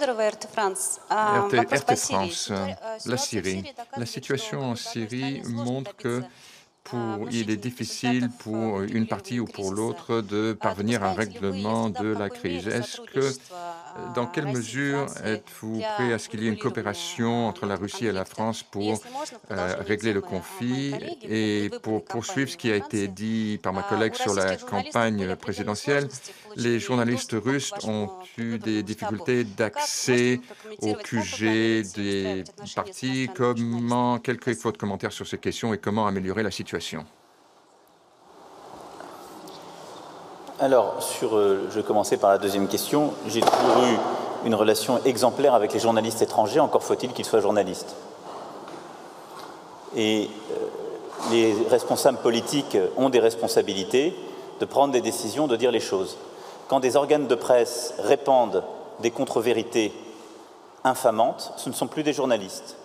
RT France, la Syrie. La situation en Syrie montre que il est difficile pour une partie ou pour l'autre de parvenir à un règlement de la crise. Dans quelle mesure êtes-vous prêt à ce qu'il y ait une coopération entre la Russie et la France pour régler le conflit et pour poursuivre ce qui a été dit par ma collègue sur la campagne présidentielle? Les journalistes russes ont eu des difficultés d'accès au QG des partis. Quel est votre commentaire sur ces questions et comment améliorer la situation? Alors, je vais commencer par la deuxième question. J'ai toujours eu une relation exemplaire avec les journalistes étrangers, encore faut-il qu'ils soient journalistes. Et les responsables politiques ont des responsabilités de prendre des décisions, de dire les choses. Quand des organes de presse répandent des contre-vérités infamantes, ce ne sont plus des journalistes,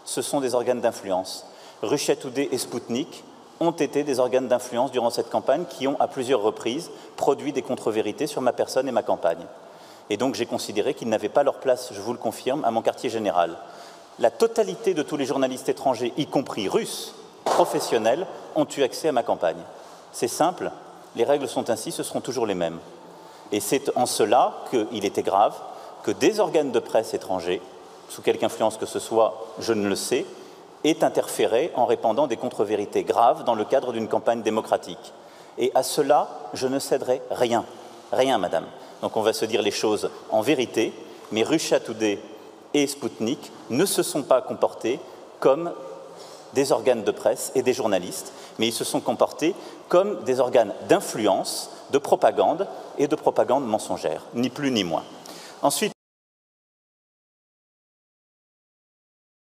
ce sont des organes d'influence. Russia Today et Sputnik ont été des organes d'influence durant cette campagne qui ont, à plusieurs reprises, produit des contre-vérités sur ma personne et ma campagne. Et donc j'ai considéré qu'ils n'avaient pas leur place, je vous le confirme, à mon quartier général. La totalité de tous les journalistes étrangers, y compris russes, professionnels, ont eu accès à ma campagne. C'est simple, les règles sont ainsi, ce seront toujours les mêmes. Et c'est en cela qu'il était grave que des organes de presse étrangers, sous quelque influence que ce soit, je ne le sais, aient interféré en répandant des contre-vérités graves dans le cadre d'une campagne démocratique. Et à cela, je ne céderai rien. Rien, madame. Donc on va se dire les choses en vérité, mais Russia Today et Sputnik ne se sont pas comportés comme des organes de presse et des journalistes, mais ils se sont comportés comme des organes d'influence, de propagande et de propagande mensongère, ni plus ni moins. Ensuite,